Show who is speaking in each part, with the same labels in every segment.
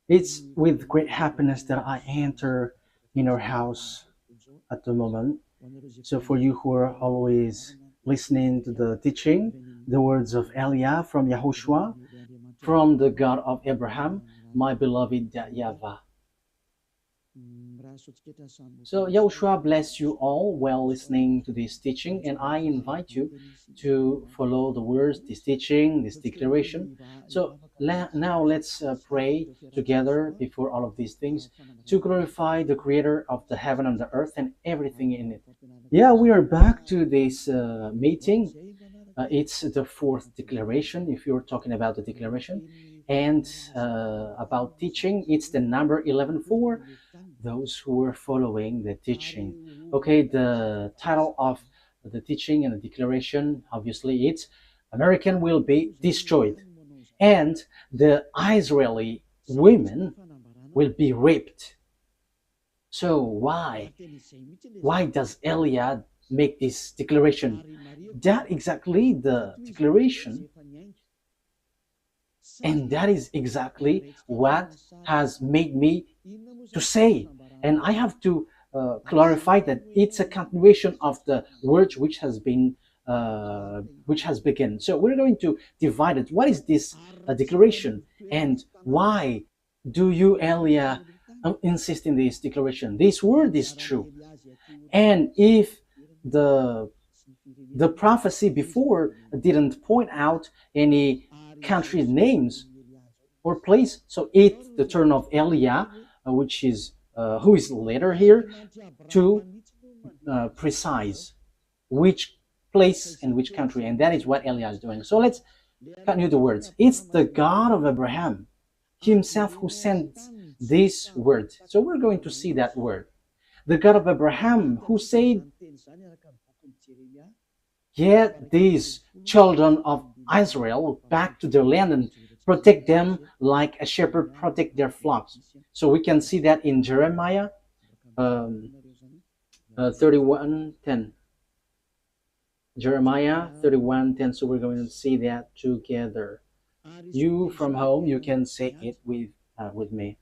Speaker 1: It's with great happiness that I enter in our house at the moment. So for you who are always listening to the teaching, the words of Eliah from YAHOSHUAH, from the God of Abraham, my beloved YAHVAH. So Yahushua bless you all while listening to this teaching, and I invite you to follow the words, this teaching, this declaration. So now let's pray together before all of these things to glorify the Creator of the heaven and the earth and everything in it. Yeah, we are back to this meeting. It's the fourth declaration, if you're talking about the declaration. And about teaching, it's the number 11 for those who are following the teaching. Okay, the title of the teaching and the declaration, obviously, it's American will be destroyed. And the Israeli women will be raped. So why? Why does Eliah make this declaration? That exactly the declaration, and that is exactly what has made me to say. And I have to clarify that it's a continuation of the words which has begun. So we're going to divide it. What is this declaration, and why do you, Elia, insist in this declaration? This word is true, and if the prophecy before didn't point out any country names or place, so it's the turn of Eliah, which is who is later here, to precise which place and which country, and that is what Eliah is doing. So let's continue the words. It's the God of Abraham himself who sent this word. So we're going to see that word. The God of Abraham who said, get these children of Israel back to their land and protect them like a shepherd protect their flocks. So we can see that in Jeremiah 31:10. Jeremiah 31:10. So we're going to see that together. You from home, you can say it with me.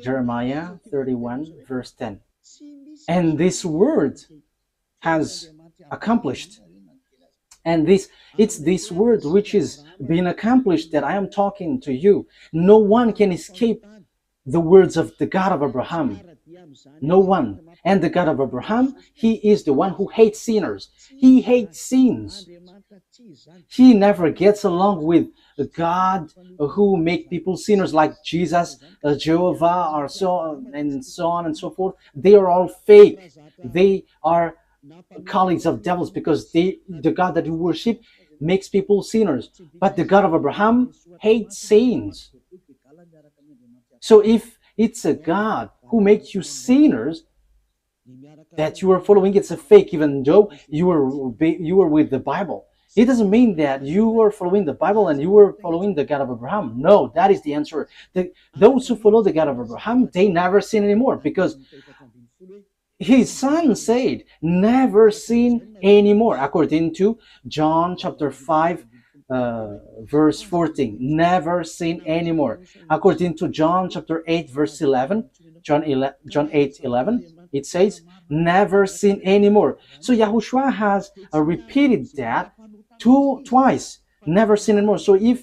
Speaker 1: Jeremiah 31 verse 10. And this word has accomplished. And it's this word which is being accomplished that I am talking to you. No one can escape the words of the God of Abraham. No one. And the God of Abraham, he is the one who hates sinners. He hates sins. He never gets along with God who make people sinners like Jesus, Jehovah, or so on and so forth. They are all fake. They are colleagues of devils, because the God that you worship makes people sinners. But the God of Abraham hates sins. So if it's a God who makes you sinners that you are following, it's a fake, even though you are with the Bible. It doesn't mean that you are following the Bible and you are following the God of Abraham. No, that is the answer. Those who follow the God of Abraham, they never sin anymore, because his son said, never sin anymore, according to John chapter 5, verse 14. Never sin anymore. According to John chapter 8, verse 11, John 8:11, it says, never sin anymore. So Yahushua has repeated that twice, never sin anymore. So if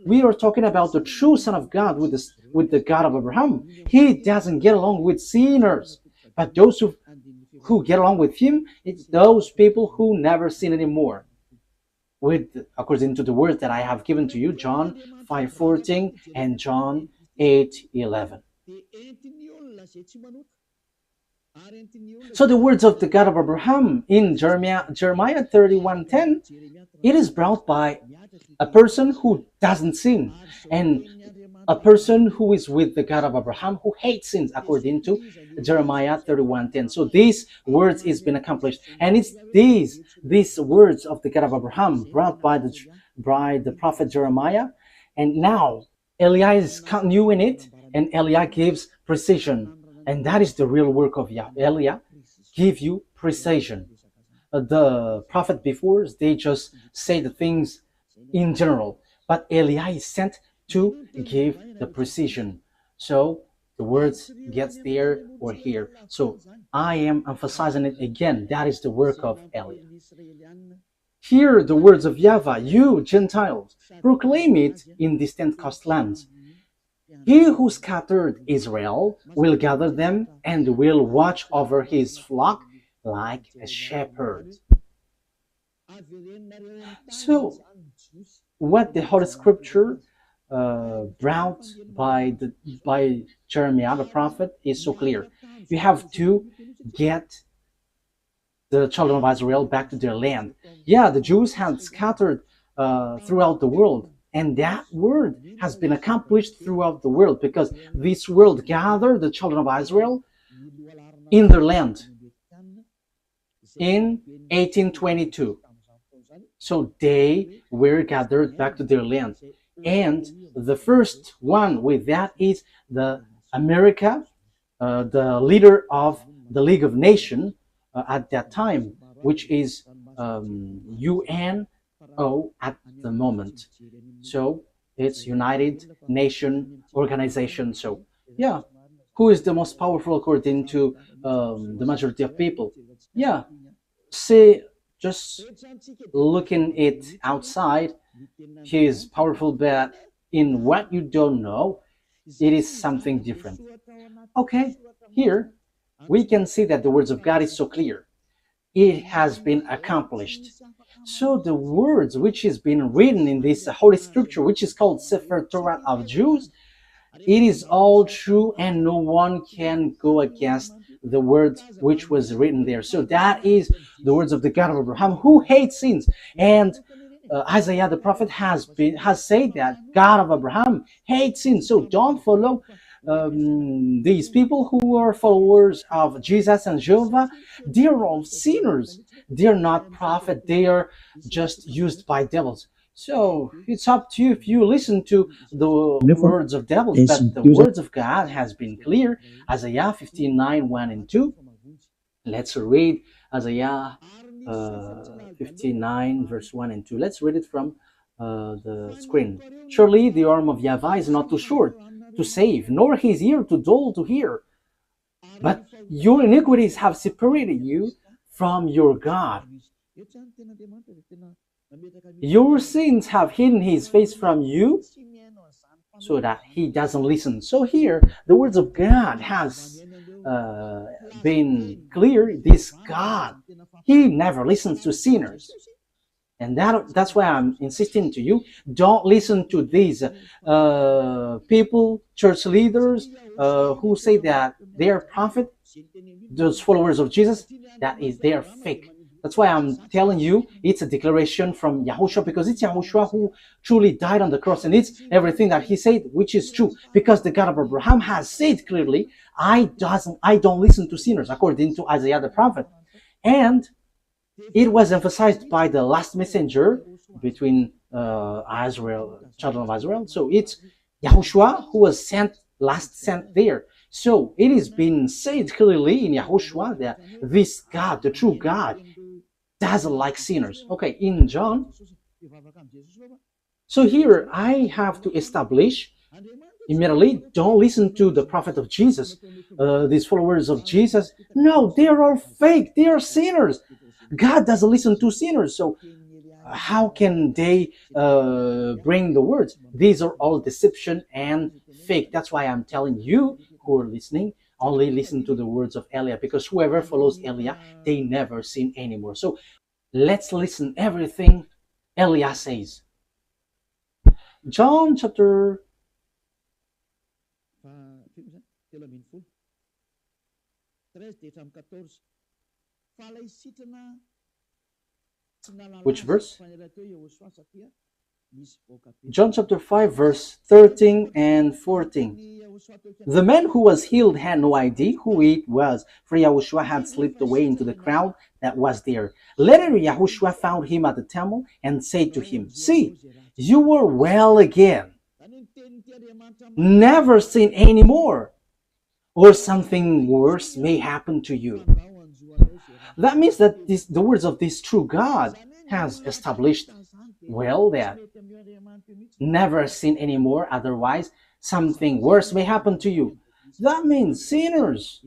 Speaker 1: we are talking about the true Son of God with the God of Abraham, he doesn't get along with sinners. But those who get along with him, it's those people who never sin anymore. According to the word that I have given to you, John 5:14 and John 8:11. So the words of the God of Abraham in Jeremiah 31:10, it is brought by a person who doesn't sin, and a person who is with the God of Abraham who hates sins, according to Jeremiah 31:10. So these words is been accomplished, and it's these words of the God of Abraham brought by the prophet Jeremiah, and now Eliah is continuing it, and Eliah gives precision, and that is the real work of Eliah, give you precision. The prophet before, they just say the things in general, but Eliah is sent to give the precision, So the words gets there or here. So I am emphasizing it again. That is the work of Eliah. Hear the words of YAHVAH, you Gentiles, proclaim it in distant coastlands. He who scattered Israel will gather them and will watch over his flock like a shepherd. So, what the Holy Scripture brought by Jeremiah the prophet is so clear. You have to get the children of Israel back to their land. Yeah, the Jews had scattered throughout the world, and that word has been accomplished throughout the world because this world gathered the children of Israel in their land in 1822. So they were gathered back to their land. And the first one with that is the America, the leader of the League of Nations at that time, which is UNO at the moment. So it's United Nation Organization. So yeah, who is the most powerful according to the majority of people? Yeah, say just looking it outside, he is powerful, but in what you don't know, it is something different. Okay, here we can see that the words of God is so clear. It has been accomplished. So the words which is being written in this Holy Scripture, which is called Sefer Torah of Jews, it is all true and no one can go against the words which was written there. So that is the words of the God of Abraham, who hates sins. And Isaiah the prophet has said that God of Abraham hates sins. So don't follow these people who are followers of Jesus and Jehovah. They are all sinners. They are not prophets. They are just used by devils. So it's up to you if you listen to the words of devils, but the words of God has been clear. Isaiah 59, 1 and 2. Let's read Isaiah 59, verse 1 and 2. Let's read it from the screen. Surely the arm of YAHVAH is not too short to save, nor his ear too dull to hear. But your iniquities have separated you from your God. Your sins have hidden his face from you so that he doesn't listen. So here, the words of God has been clear. This God, he never listens to sinners. And that's why I'm insisting to you, don't listen to these people, church leaders, who say that they are prophet, those followers of Jesus, that is, they are fake. That's why I'm telling you, it's a declaration from YAHOSHUAH, because it's YAHOSHUAH who truly died on the cross, and it's everything that he said, which is true, because the God of Abraham has said clearly, I don't listen to sinners, according to Isaiah the prophet. And it was emphasized by the last messenger between Israel, children of Israel. So it's YAHOSHUAH who was last sent there. So it is being said clearly in YAHOSHUAH that this God, the true God, doesn't like sinners. Okay, in John. So here I have to establish immediately, don't listen to the prophet of Jesus, these followers of Jesus. No, they are all fake. They are sinners. God doesn't listen to sinners. So how can they bring the words? These are all deception and fake. That's why I'm telling you who are listening, only listen to the words of Eliah, because whoever follows Eliah, they never sin anymore. So let's listen everything Eliah says. John chapter which verse? John chapter 5, verse 13 and 14. The man who was healed had no idea who it was, for YAHOSHUAH had slipped away into the crowd that was there. Later, YAHOSHUAH found him at the temple and said to him, see, you are well again. Never sin anymore, or something worse may happen to you. That means that the words of this true God has established well that never sin anymore, otherwise something worse may happen to you. That means sinners,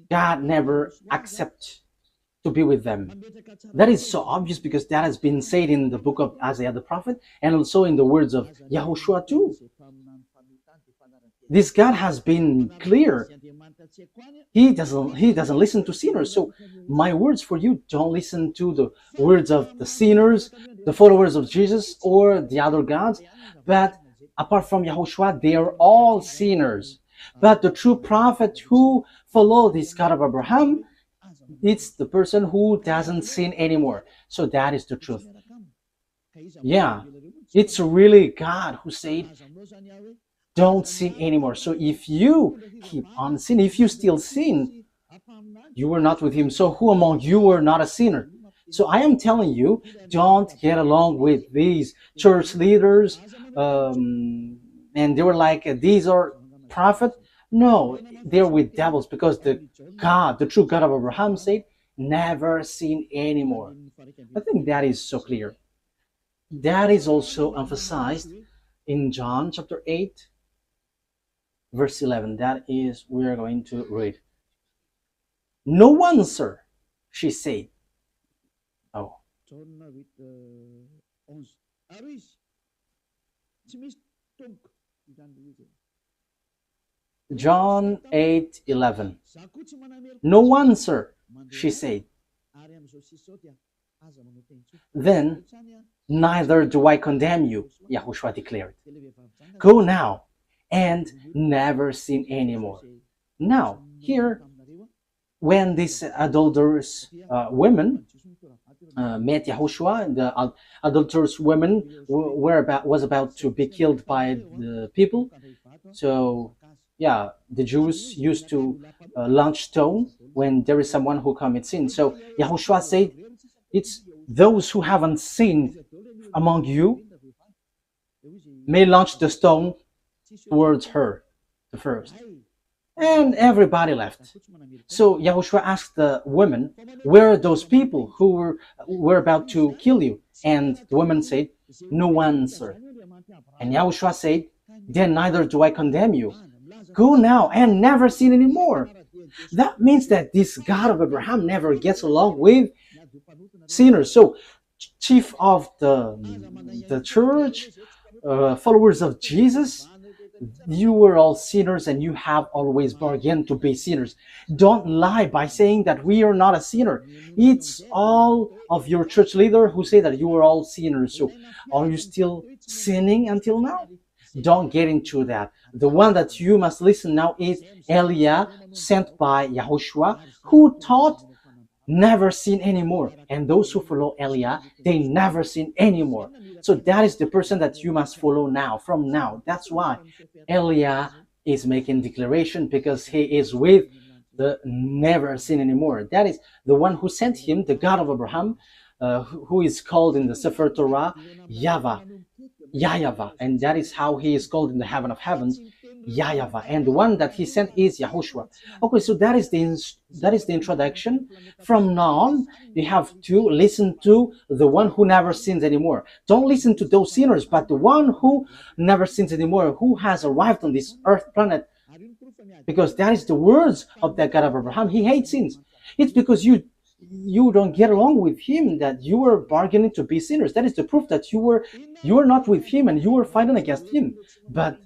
Speaker 1: God never accepts to be with them. That is so obvious because that has been said in the book of Isaiah the prophet and also in the words of YAHOSHUAH too. This God has been clear. He doesn't listen to sinners. So my words for you, don't listen to the words of the sinners, the followers of Jesus, or the other gods. But apart from YAHOSHUAH, they are all sinners. But the true prophet who followed this God of Abraham, it's the person who doesn't sin anymore. So that is the truth. Yeah, it's really God who said, don't sin anymore. So if you keep on sinning, if you still sin, you were not with him. So who among you were not a sinner? So I am telling you, don't get along with these church leaders. And they were like, these are prophets. No, they're with devils because the true God of Abraham said, never sin anymore. I think that is so clear. That is also emphasized in John chapter 8, verse 11. That is, we are going to read. No one, sir, she said. Oh. John 8:11. No one, sir, she said. Then, neither do I condemn you, YAHOSHUAH declared. Go now and never sin anymore. Now, here, when these adulterous women met YAHOSHUAH, the adulterous women was about to be killed by the people. So, yeah, the Jews used to launch stone when there is someone who commits sin. So YAHOSHUAH said, it's those who haven't sinned among you may launch the stone towards her, the first. And everybody left. So YAHOSHUAH asked the women, where are those people who were about to kill you? And the woman said, no one, sir. And YAHOSHUAH said, then neither do I condemn you. Go now and never sin anymore. That means that this God of Abraham never gets along with sinners. So chief of the church, followers of Jesus, you were all sinners and you have always bargained to be sinners. Don't lie by saying that we are not a sinner. It's all of your church leader who say that you are all sinners. So are you still sinning until now? Don't get into that. The one that you must listen now is Eliah, sent by YAHOSHUAH, who taught never sin anymore. And those who follow Eliah, they never sin anymore. So that is the person that you must follow now, from now. That's why Eliah is making declaration, because he is with the never sin anymore. That is the one who sent him, the God of Abraham, who is called in the Sefer Torah YAHVAH, YAHVAH, and that is how he is called in the heaven of heavens, YAHVAH, and the one that he sent is YAHOSHUAH. Okay, so that is the introduction. From now on, you have to listen to the one who never sins anymore. Don't listen to those sinners, but the one who never sins anymore, who has arrived on this earth planet, because that is the words of that God of Abraham. He hates sins. It's because you don't get along with him that you were bargaining to be sinners. That is the proof that you were not with him and you were fighting against him. But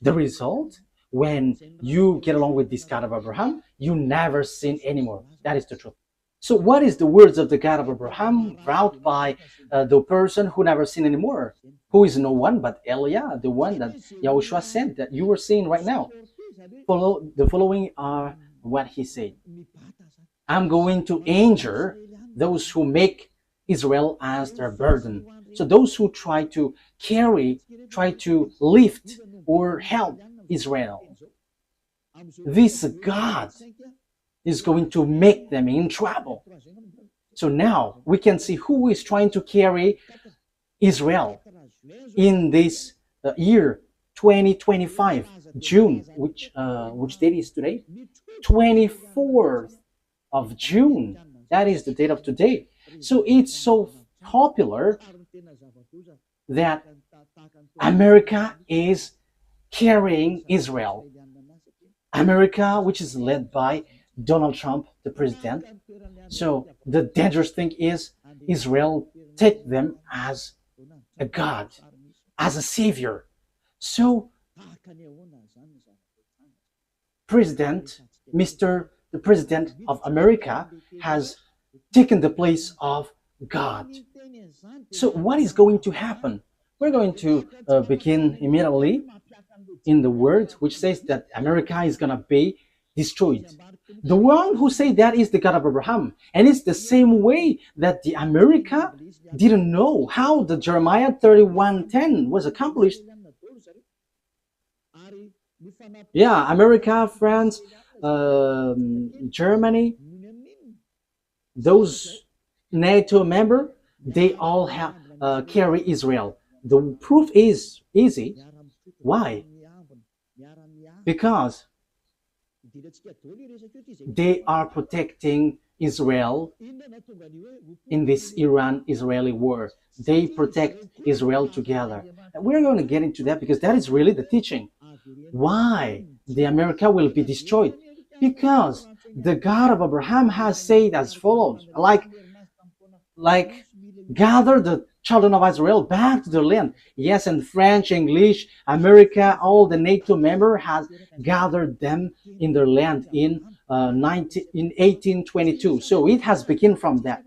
Speaker 1: the result, when you get along with this God of Abraham, you never sin anymore. That is the truth. So what is the words of the God of Abraham brought by the person who never sinned anymore? Who is no one but Eliah, the one that YAHOSHUAH sent, that you were seeing right now. The following are what he said. I'm going to injure those who make Israel as their burden. So those who try to lift or help Israel. This God is going to make them in trouble. So now we can see who is trying to carry Israel in this year 2025, June, which date is today? 24th of June. That is the date of today. So it's so popular that America is carrying Israel. America, which is led by Donald Trump, the president. So the dangerous thing is Israel take them as a God, as a savior. So President, Mr. the President of America has taken the place of God. So what is going to happen? We're going to begin immediately in the word which says that America is going to be destroyed. The one who say that is the God of Abraham. And it's the same way that the America didn't know how the Jeremiah 31:10 was accomplished. Yeah, America, France, Germany, those NATO member, they all have carry Israel. The proof is easy. Why? Because they are protecting Israel in this Iran-Israeli war. They protect Israel together. And we're going to get into that because that is really the teaching. Why the America will be destroyed? Because the God of Abraham has said as follows, like gather the children of Israel back to their land. Yes, and French, English, America, all the NATO member has gathered them in their land in 1822. So it has begun from that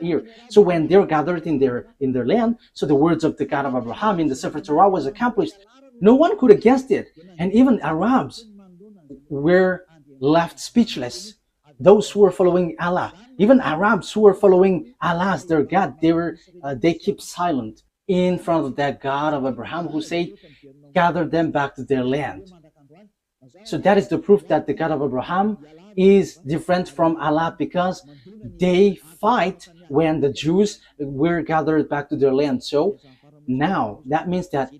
Speaker 1: year. So when they're gathered in their land, so the words of the God of Abraham in the Sefer Torah was accomplished. No one could against it, and even Arabs were left speechless. Those who were following Allah, even Arabs who were following Allah as their God, they keep silent in front of that God of Abraham who said, gather them back to their land. So that is the proof that the God of Abraham is different from Allah, because they fight when the Jews were gathered back to their land. So now that means that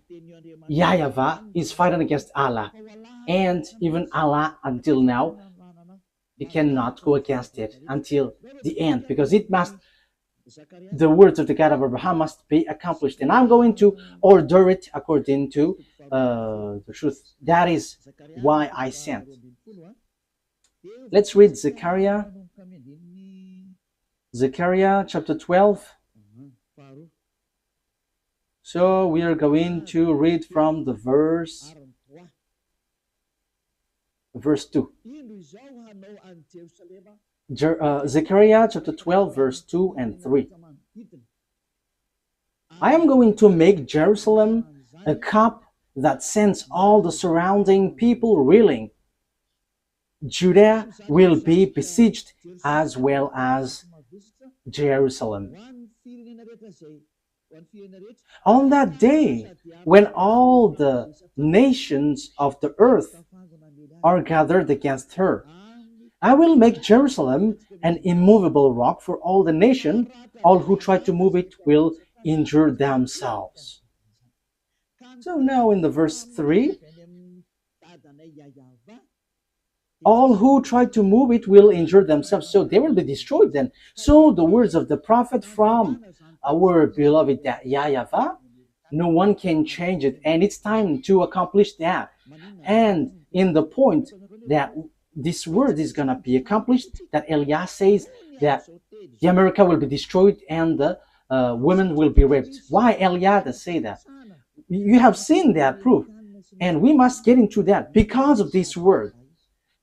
Speaker 1: YAHVAH is fighting against Allah, and even Allah until now, he cannot go against it until the end, because the words of the God of Abraham must be accomplished, and I'm going to order it according to the truth. That is why I sent. Let's read Zechariah chapter 12. So we are going to read from the verse 2. Zechariah chapter 12, verse 2 and 3. I am going to make Jerusalem a cup that sends all the surrounding people reeling. Judah will be besieged as well as Jerusalem. On that day, when all the nations of the earth are gathered against her, I will make Jerusalem an immovable rock for all the nation. All who try to move it will injure themselves. So now in the verse 3, all who try to move it will injure themselves. So they will be destroyed then. So the words of the prophet from our beloved YAHVAH, no one can change it. And it's time to accomplish that. And in the point that this word is going to be accomplished, that Elias says that the America will be destroyed and the women will be raped. Why Elias say that? You have seen that proof. And we must get into that because of this word.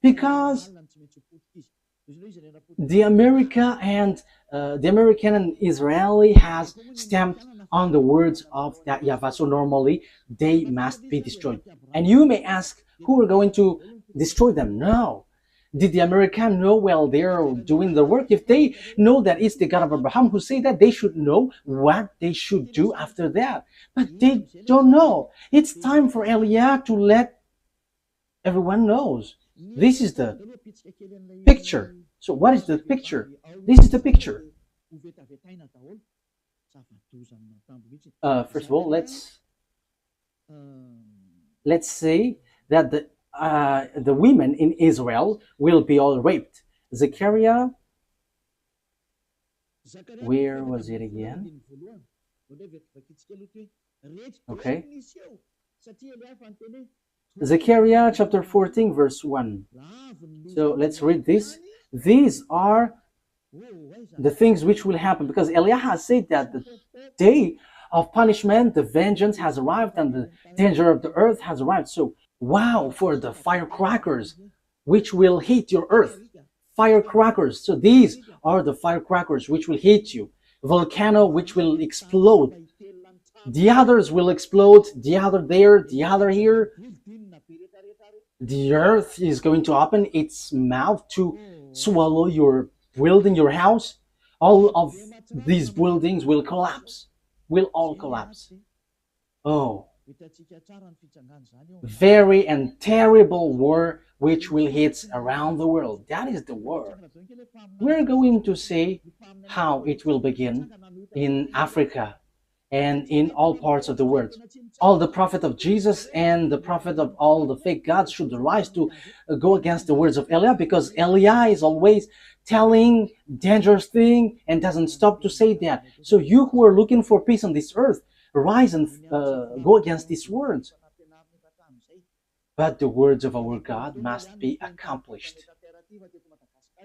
Speaker 1: Because the American and Israeli has stamped on the words of that YAHVAH. So normally they must be destroyed. And you may ask, who are going to destroy them? No. Did the American know? Well, they're doing the work. If they know that it's the God of Abraham who say that, they should know what they should do after that. But they don't know. It's time for Eliah to let everyone knows. This is the picture. So what is the picture? This is the picture. First of all, let's say that the women in Israel will be all raped. Zechariah, where was it again? Okay. Zechariah chapter 14 verse 1. So let's read this. These are the things which will happen, because Eliah has said that the day of punishment, the vengeance has arrived, and the danger of the earth has arrived. So wow for the firecrackers which will hit your earth. Firecrackers. So these are the firecrackers which will hit you. Volcano which will explode. The others will explode, the other there, the other here. The earth is going to open its mouth to swallow your building, your house. All of these buildings will collapse, will all collapse. Oh, very and terrible war which will hit around the world. That is the war. We're going to see how it will begin in Africa and in all parts of the world. All the prophet of Jesus and the prophet of all the fake gods should rise to go against the words of Eliah, because Eliah is always telling dangerous thing and doesn't stop to say that. So you who are looking for peace on this earth, rise and go against these words. But the words of our God must be accomplished,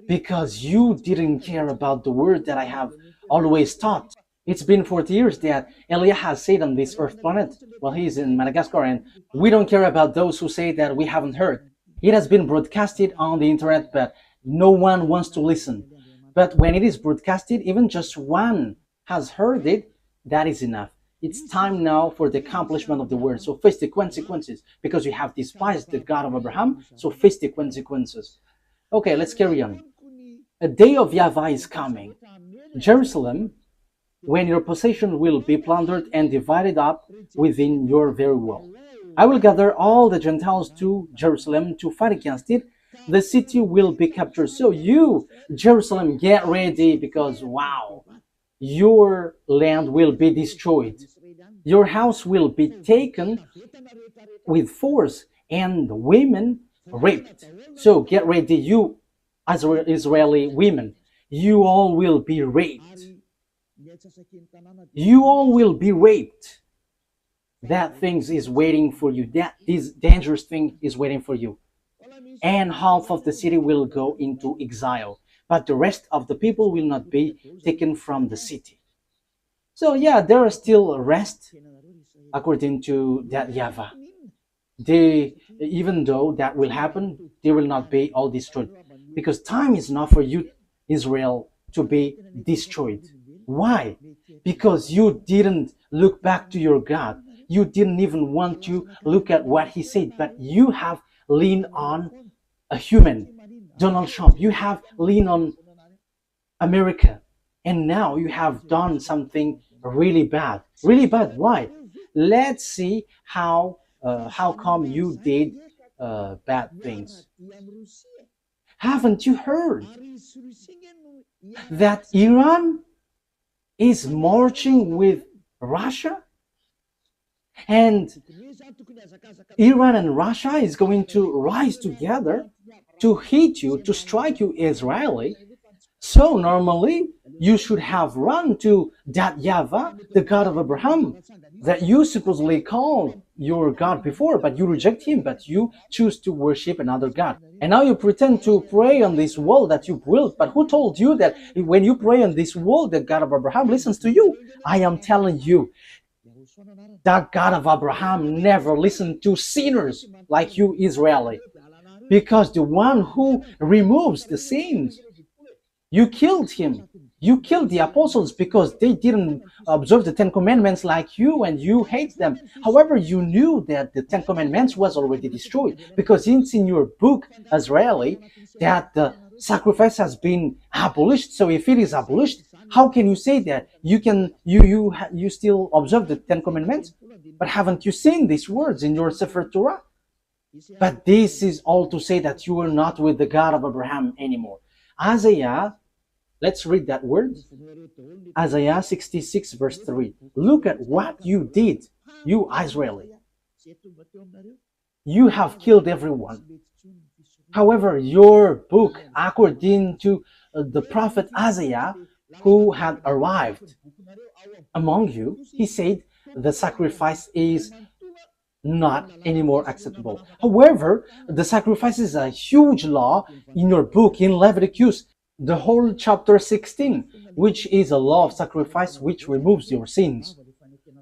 Speaker 1: because you didn't care about the word that I have always taught. It's been 40 years that Eliah has said on this earth planet. Well, he's in Madagascar, and we don't care about those who say that we haven't heard. It has been broadcasted on the internet, but no one wants to listen. But when it is broadcasted, even just one has heard it, that is enough. It's time now for the accomplishment of the word. So face the consequences, because you have despised the God of Abraham. So face the consequences. Okay, let's carry on. A day of YAHVAH is coming. Jerusalem, when your possession will be plundered and divided up within your very wall. I will gather all the Gentiles to Jerusalem to fight against it. The city will be captured. So you, Jerusalem, get ready, because wow, your land will be destroyed. Your house will be taken with force and women raped. So get ready, you Israeli women. You all will be raped. You all will be raped. That thing is waiting for you. This dangerous thing is waiting for you. And half of the city will go into exile, but the rest of the people will not be taken from the city. So yeah, there are still rest according to that YAHVAH. Even though that will happen, they will not be all destroyed, because time is not for you, Israel, to be destroyed. Why? Because you didn't look back to your God. You didn't even want to look at what he said, but you have leaned on a human, Donald Trump. You have leaned on America, and now you have done something really bad. Really bad. Why? Let's see how come you did bad things. Haven't you heard that Iran is marching with Russia? And Iran and Russia is going to rise together to hit you, to strike you, Israeli. So normally you should have run to that YAHVAH, the God of Abraham, that you supposedly called your God before, but you reject him, but you choose to worship another God. And now you pretend to pray on this wall that you built, but who told you that when you pray on this wall, the God of Abraham listens to you? I am telling you, that God of Abraham never listened to sinners like you, Israeli, because the one who removes the sins, you killed him. You killed the apostles because they didn't observe the Ten Commandments like you, and you hate them. However, you knew that the Ten Commandments was already destroyed, because it's in your book, Israeli, that the sacrifice has been abolished. So if it is abolished, how can you say that you still observe the Ten Commandments? But haven't you seen these words in your Sefer Torah? But this is all to say that you are not with the God of Abraham anymore. Isaiah, let's read that word. Isaiah 66 verse 3. Look at what you did, you Israeli. You have killed everyone. However, your book, according to the prophet Isaiah, who had arrived among you, he said the sacrifice is not anymore acceptable. However, the sacrifice is a huge law in your book, in Leviticus, the whole chapter 16, which is a law of sacrifice which removes your sins.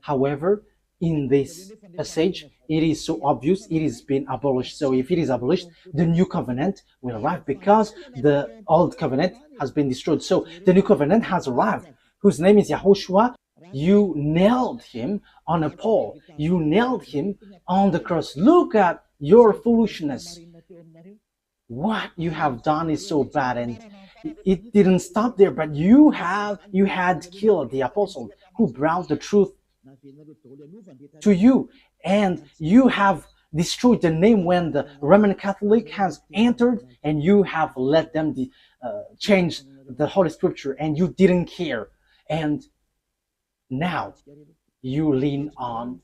Speaker 1: However, in this passage, it is so obvious it is been abolished. So if it is abolished, the new covenant will arrive because the old covenant has been destroyed. So the new covenant has arrived, whose name is YAHOSHUAH. You nailed him on a pole. You nailed him on the cross. Look at your foolishness. What you have done is so bad, and it didn't stop there, but you had killed the apostle who brought the truth to you, and you have destroyed the name when the Roman Catholic has entered, and you have let them change the Holy Scripture, and you didn't care. And now you lean on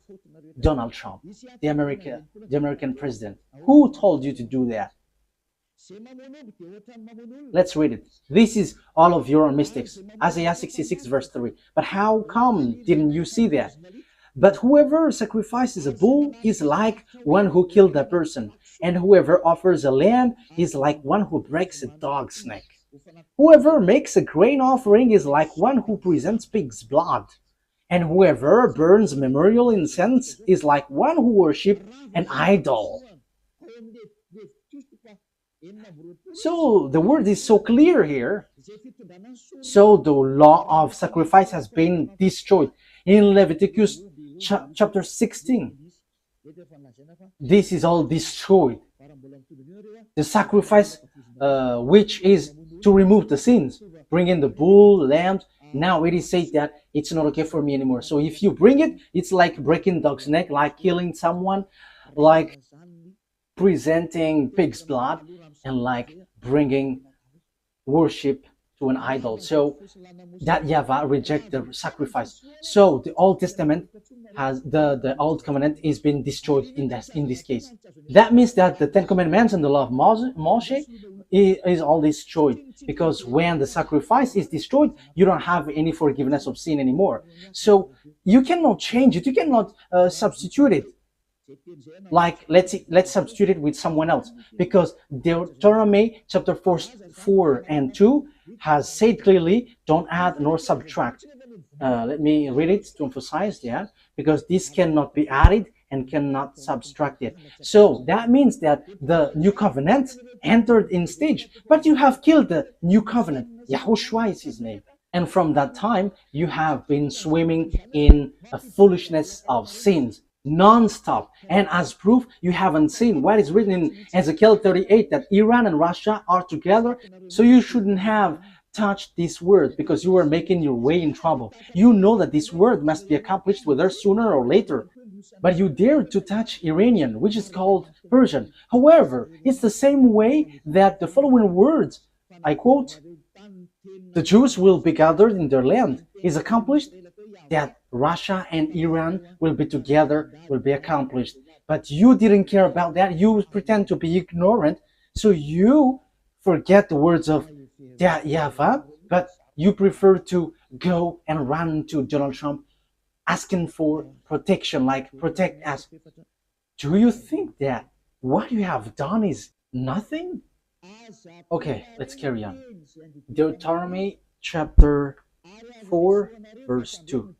Speaker 1: Donald Trump, the American president. Who told you to do that? Let's read it. This is all of your mistakes. Isaiah 66 verse 3. But how come didn't you see that? But whoever sacrifices a bull is like one who killed a person, and whoever offers a lamb is like one who breaks a dog's neck. Whoever makes a grain offering is like one who presents pig's blood. And whoever burns memorial incense is like one who worships an idol. So the word is so clear here. So the law of sacrifice has been destroyed. In Leviticus chapter 16, this is all destroyed. The sacrifice which is to remove the sins, bring in the bull, lamb. Now it is said that it's not okay for me anymore. So if you bring it, it's like breaking dog's neck, like killing someone, like presenting pig's blood, and like bringing worship to an idol. So that YAHVAH reject the sacrifice. So the Old Testament has the Old Covenant is being destroyed in this case. That means that the Ten Commandments and the law of Moshe is all destroyed, because when the sacrifice is destroyed, you don't have any forgiveness of sin anymore. So you cannot change it. You cannot substitute it. Like let's substitute it with someone else, because Deuteronomy chapter 4 and 2 has said clearly, don't add nor subtract. Let me read it to emphasize that, because this cannot be added and cannot subtract it. So that means that the new covenant entered in stage, but you have killed the new covenant. YAHOSHUAH is his name. And from that time, you have been swimming in a foolishness of sins non-stop. And as proof, you haven't seen what is written in Ezekiel 38, that Iran and Russia are together. So you shouldn't have touched this word, because you are making your way in trouble. You know that this word must be accomplished whether sooner or later. But you dare to touch Iranian, which is called Persian. However, it's the same way that the following words, I quote, the Jews will be gathered in their land, is accomplished, that Russia and Iran will be together, will be accomplished. But you didn't care about that. You pretend to be ignorant, so you forget the words of YAHVAH, but you prefer to go and run to Donald Trump asking for protection, like protect us. Do you think that what you have done is nothing? Okay, let's carry on. Deuteronomy chapter 4 verse 2.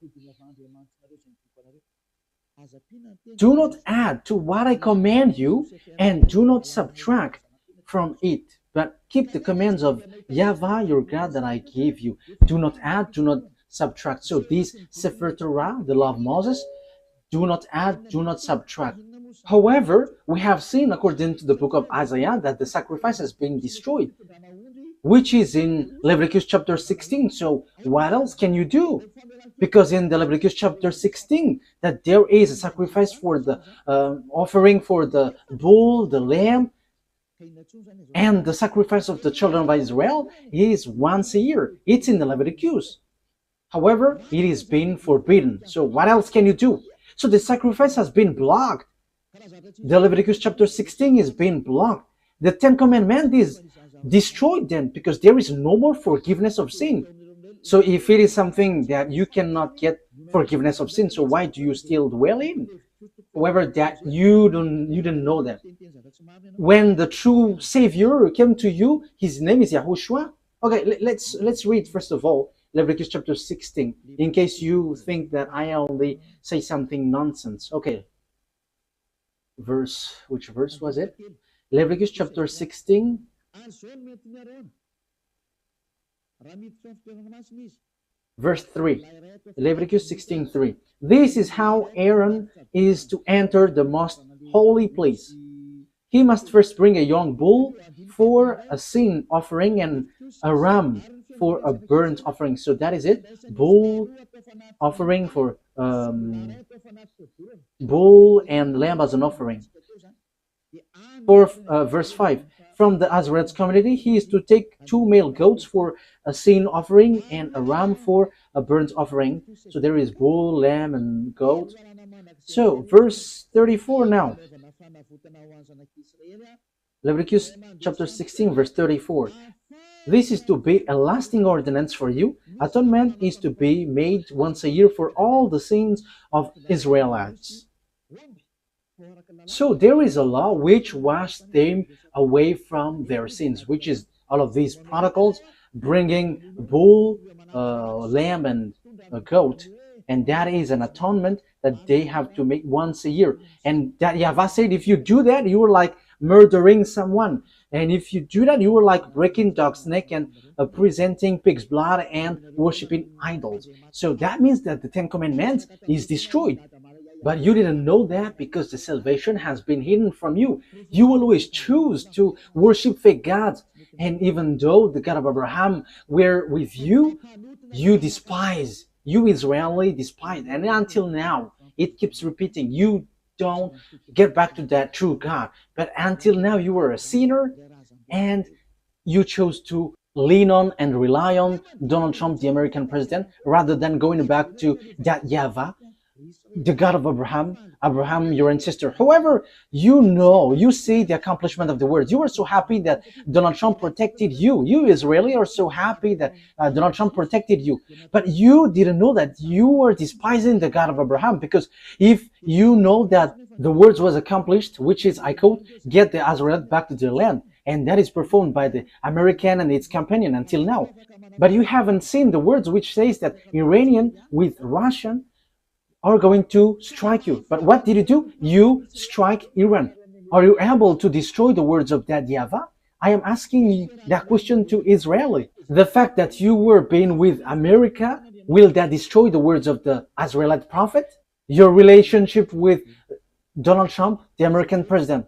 Speaker 1: Do not add to what I command you, and do not subtract from it, but keep the commands of YAHVAH your God that I give you. Do not add, do not subtract. So this Sefer Torah, the law of Moses, do not add, do not subtract. However, we have seen according to the book of Isaiah that the sacrifice has been destroyed, which is in Leviticus chapter 16. So what else can you do? Because in the Leviticus chapter 16, that there is a sacrifice for the offering for the bull, the lamb, and the sacrifice of the children of Israel is once a year. It's in the Leviticus. However, it is being forbidden. So what else can you do? So the sacrifice has been blocked. The Leviticus chapter 16 is being blocked. The Ten Commandments is destroyed then, because there is no more forgiveness of sin. So if it is something that you cannot get forgiveness of sin, so why do you still dwell in? However, that you didn't know that. When the true Savior came to you, his name is Yahushua. Okay, let's read first of all Leviticus chapter 16, in case you think that I only say something nonsense. Okay, which verse was it? Leviticus chapter 16, verse 3. Leviticus 16:3. This is how Aaron is to enter the most holy place. He must first bring a young bull for a sin offering and a ram for a burnt offering. So that is it. Bull offering for bull and lamb as an offering. For verse 5. From the Azarite community, he is to take 2 male goats for a sin offering and a ram for a burnt offering. So there is bull, lamb, and goat. So verse 34 now. Leviticus chapter 16, verse 34. This is to be a lasting ordinance for you. Atonement is to be made once a year for all the sins of Israelites. So there is a law which washed them away from their sins, which is all of these protocols, bringing bull, lamb, and a goat. And that is an atonement that they have to make once a year. And that YAHVAH said, if you do that, you are like murdering someone. And if you do that, you are like breaking dog's neck and presenting pig's blood and worshiping idols. So that means that the 10 Commandments is destroyed. But you didn't know that because the salvation has been hidden from you. You always choose to worship fake gods. And even though the God of Abraham were with you, you despise. You Israeli despise. And until now, it keeps repeating. You don't get back to that true God. But until now, you were a sinner and you chose to lean on and rely on Donald Trump, the American president, rather than going back to that YAHVAH, the God of Abraham, your ancestor. However, you see the accomplishment of the words. You are so happy that Donald Trump protected you. You Israeli are so happy that Donald Trump protected you. But you didn't know that you were despising the God of Abraham, because if you know that the words was accomplished, which is, I quote, get the Azarite back to their land. And that is performed by the American and its companion until now. But you haven't seen the words which says that Iranian with Russian are going to strike you. But what did you do? You strike Iran. Are you able to destroy the words of that YAHVAH? I am asking that question to Israeli. The fact that you were being with America, will that destroy the words of the Israelite prophet? Your relationship with Donald Trump, the American president,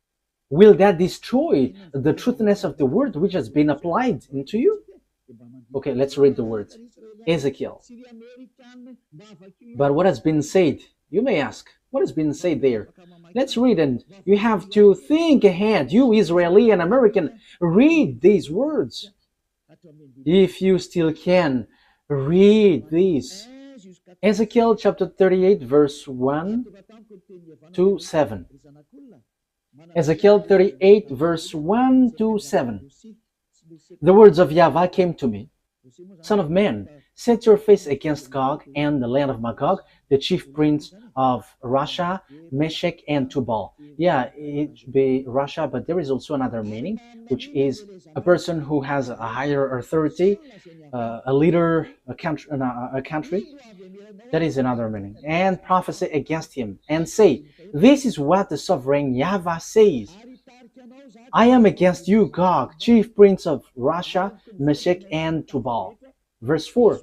Speaker 1: will that destroy the truthness of the word which has been applied into you? Okay, let's read the words. Ezekiel. But what has been said? You may ask, what has been said there? Let's read, and you have to think ahead. You Israeli and American, read these words. If you still can, read these. Ezekiel chapter 38, verse 1 to 7. Ezekiel 38, verse 1 to 7. The words of YAHVAH came to me. Son of man, set your face against Gog and the land of Magog, the chief prince of Russia, Meshech, and Tubal. Yeah, it should be Russia, but there is also another meaning, which is a person who has a higher authority, a leader, a country. That is another meaning. And prophesy against him, and say, this is what the sovereign YAHVAH says. I am against you, Gog, chief prince of Russia, Meshech, and Tubal. Verse 4.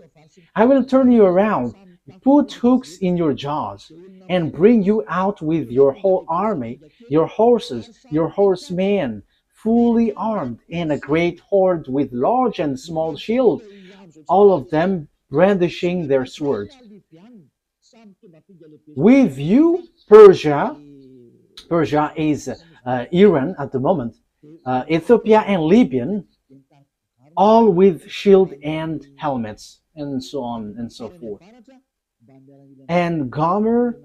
Speaker 1: I will turn you around, put hooks in your jaws, and bring you out with your whole army, your horses, your horsemen, fully armed, and a great horde with large and small shields, all of them brandishing their swords. With you, Persia is Iran at the moment, Ethiopia and Libya, all with shield and helmets, and so on and so forth. And Gomer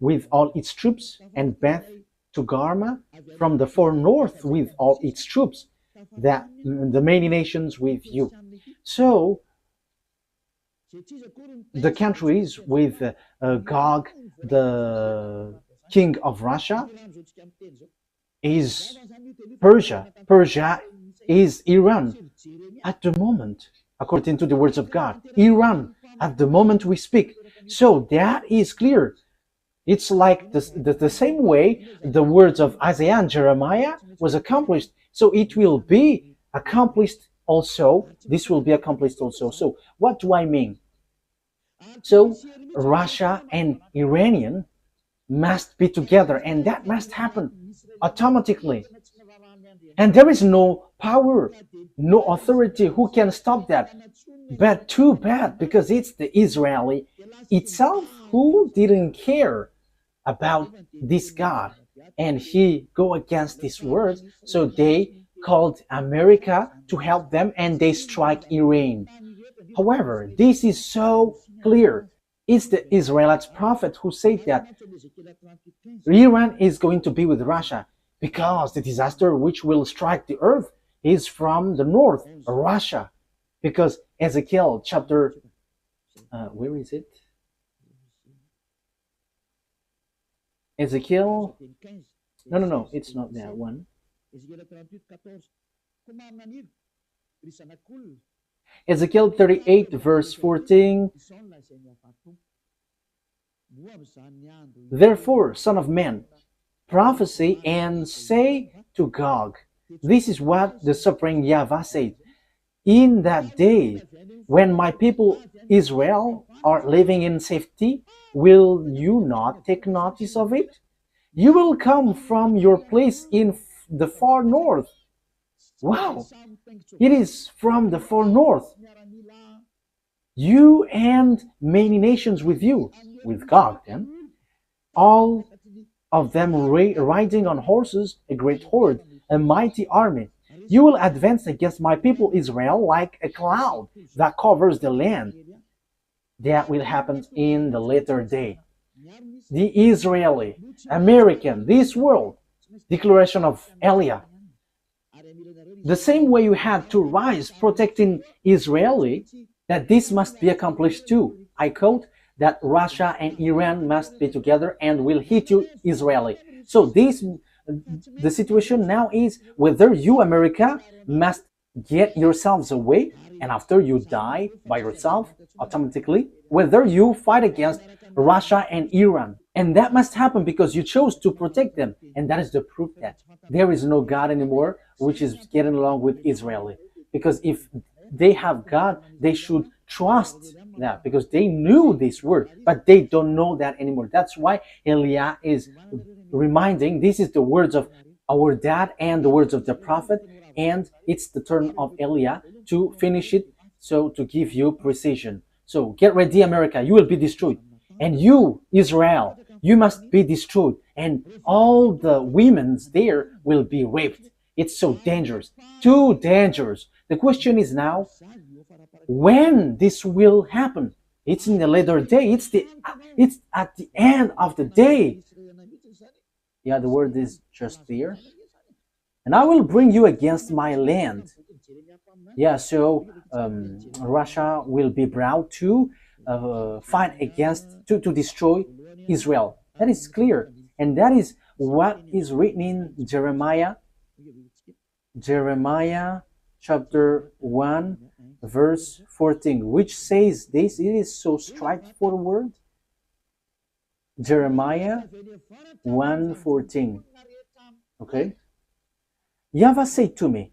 Speaker 1: with all its troops, and Beth Togarmah from the far north with all its troops, that the many nations with you. So the countries with Gog, king of Russia is Persia. Persia is Iran at the moment, according to the words of God. Iran at the moment we speak. So that is clear. It's like the same way the words of Isaiah and Jeremiah was accomplished. So it will be accomplished also. This will be accomplished also. So what do I mean? So Russia and Iranian must be together, and that must happen automatically. And there is no power, no authority who can stop that. But too bad, because it's the Israeli itself who didn't care about this God, and he go against these words. So they called America to help them, and they strike Iran. However, this is so clear. It's the Israelite prophet who said that Iran is going to be with Russia because the disaster which will strike the earth is from the north, Russia. Because Ezekiel chapter, where is it? Ezekiel, no, it's not that one. Ezekiel 38 verse 14. Therefore, son of man, prophesy and say to Gog, this is what the sovereign YAHVAH said. In that day, when my people Israel are living in safety, will you not take notice of it? You will come from your place in the far north. Wow! It is from the far north. You and many nations with you, with God then, all of them riding on horses, a great horde, a mighty army. You will advance against my people Israel like a cloud that covers the land. That will happen in the later day. The Israeli, American, this world, declaration of Eliah. The same way you had to rise protecting Israeli, that this must be accomplished too. I quote, that Russia and Iran must be together and will hit you Israeli. So the situation now is whether you, America, must get yourselves away, and after you die by yourself automatically, whether you fight against Russia and Iran. And that must happen because you chose to protect them. And that is the proof that there is no God anymore which is getting along with Israeli. Because if they have God, they should trust that, because they knew this word, but they don't know that anymore. That's why Eliah is reminding, this is the words of our dad and the words of the prophet, and it's the turn of Eliah to finish it, so to give you precision. So get ready, America, you will be destroyed. And you, Israel, you must be destroyed. And all the women there will be raped. It's so dangerous, too dangerous. The question is now, when this will happen? It's in the later day. It's at the end of the day. Yeah, the word is just there. And I will bring you against my land. Yeah, so Russia will be brought to fight against, to destroy Israel. That is clear. And that is what is written in Jeremiah chapter 1 verse 14, which says this. It is so straightforward. Jeremiah 1:14. Okay. YAHVAH said to me,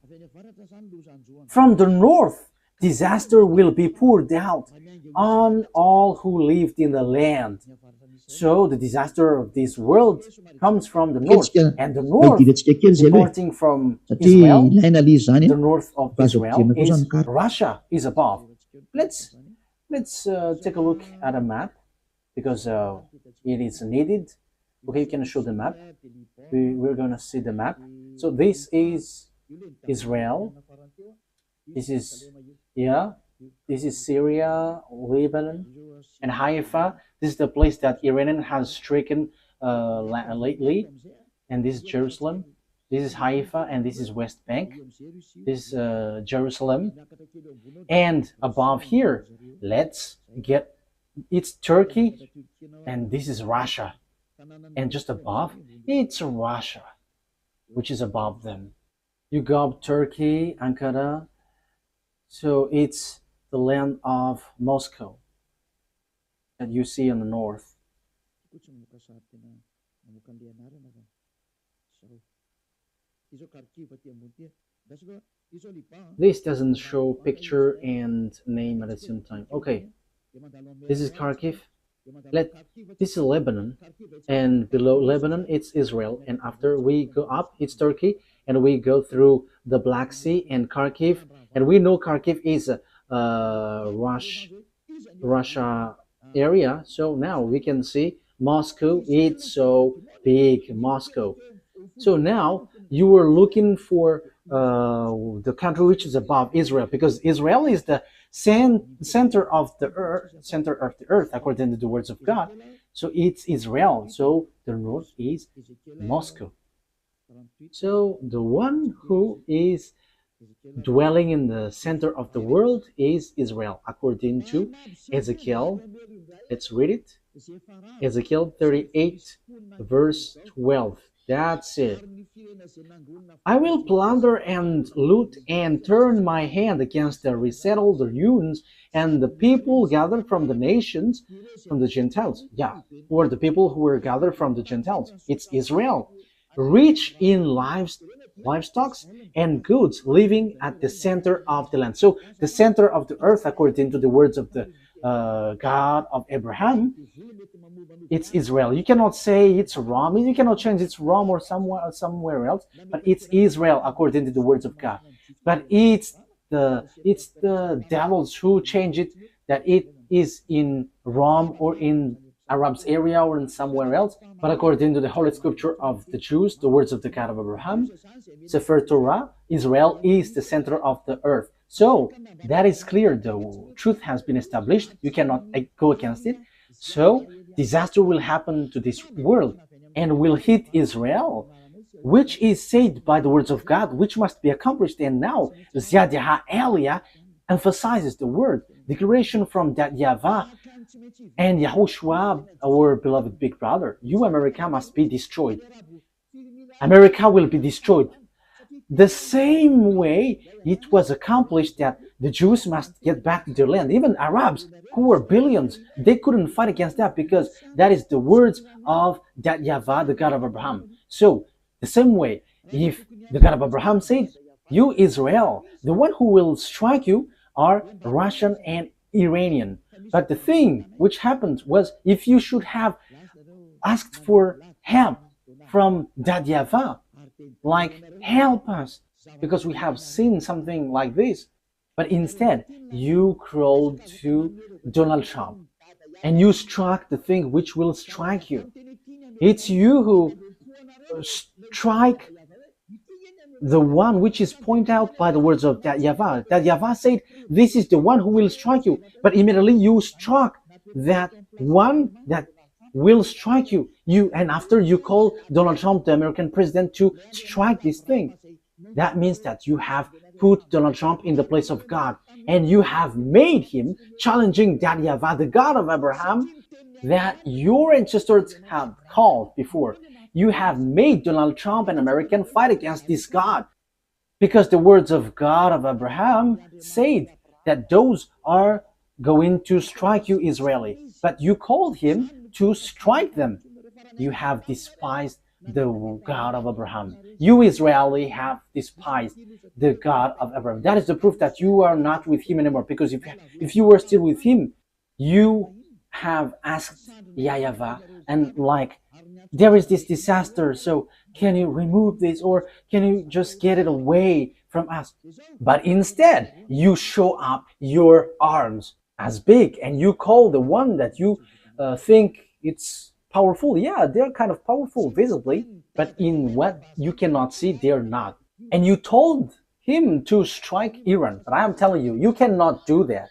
Speaker 1: from the north disaster will be poured out on all who lived in the land. So the disaster of this world comes from the north, and the north, reporting from Israel, the north of Israel is Russia is above. Let's take a look at a map, because it is needed. Okay, you can show the map. We're going to see the map. So this is Israel. This is, yeah, this is Syria, Lebanon, and Haifa. This is the place that Iran has stricken lately. And this is Jerusalem. This is Haifa, and this is West Bank. This is Jerusalem. And above here, let's get, it's Turkey, and this is Russia. And just above, it's Russia, which is above them. You go up Turkey, Ankara, so it's the land of Moscow that you see in the north. This doesn't show picture and name at the same time. Okay, this is Kharkiv. This is Lebanon, and below Lebanon it's Israel, and after we go up it's Turkey, and we go through the Black Sea and Kharkiv, and we know Kharkiv is a Russia area. So now we can see Moscow. It's so big, Moscow. So now you were looking for the country which is above Israel, because Israel is the center of the earth, according to the words of God. So it's Israel. So the north is Moscow. So the one who is dwelling in the center of the world is Israel, according to Ezekiel. Let's read it. Ezekiel 38, verse 12. That's it. I will plunder and loot and turn my hand against the resettled ruins and the people gathered from the nations, from the Gentiles. Yeah, or the people who were gathered from the Gentiles. It's Israel, rich in livestock and goods, living at the center of the land. So the center of the earth, according to the words of the God of Abraham, it's Israel. You cannot say it's Rome. You cannot change it's Rome or somewhere else, but it's Israel according to the words of God. But it's the devils who change it, that it is in Rome or in Arabs area or in somewhere else. But according to the Holy Scripture of the Jews, the words of the God of Abraham, Sefer Torah, Israel is the center of the earth. So that is clear. The truth has been established. You cannot go against it. So disaster will happen to this world and will hit Israel, which is said by the words of God, which must be accomplished. And now Zechariah emphasizes the word declaration from that YAHVAH and YAHOSHUAH, our beloved big brother. You, America, must be destroyed. America will be destroyed. The same way it was accomplished that the Jews must get back to their land. Even Arabs, who were billions, they couldn't fight against that, because that is the words of that YAHVAH, the God of Abraham. So, the same way, if the God of Abraham said, you Israel, the one who will strike you are Russian and Iranian. But the thing which happened was, if you should have asked for help from that YAHVAH, like, help us, because we have seen something like this. But instead, you crawled to Donald Trump and you struck the thing which will strike you. It's you who strike the one which is pointed out by the words of that YAHVAH. That YAHVAH said, this is the one who will strike you. But immediately you struck that one that will strike you. And after you call Donald Trump, the American president, to strike this thing, that means that you have put Donald Trump in the place of God, and you have made him challenging that YAHVAH, the God of Abraham, that your ancestors have called before. You have made Donald Trump an American fight against this God, because the words of God of Abraham said that those are going to strike you, Israeli. But you called him to strike them. You have despised the God of Abraham. You Israeli have despised the God of Abraham. That is the proof that you are not with him anymore, because if you were still with him, you have asked YAHVAH, and like, there is this disaster, so can you remove this, or can you just get it away from us? But instead, you show up your arms as big, and you call the one that you think it's powerful. Yeah, they're kind of powerful visibly, but in what you cannot see, they're not. And you told him to strike Iran, but I am telling you, you cannot do that.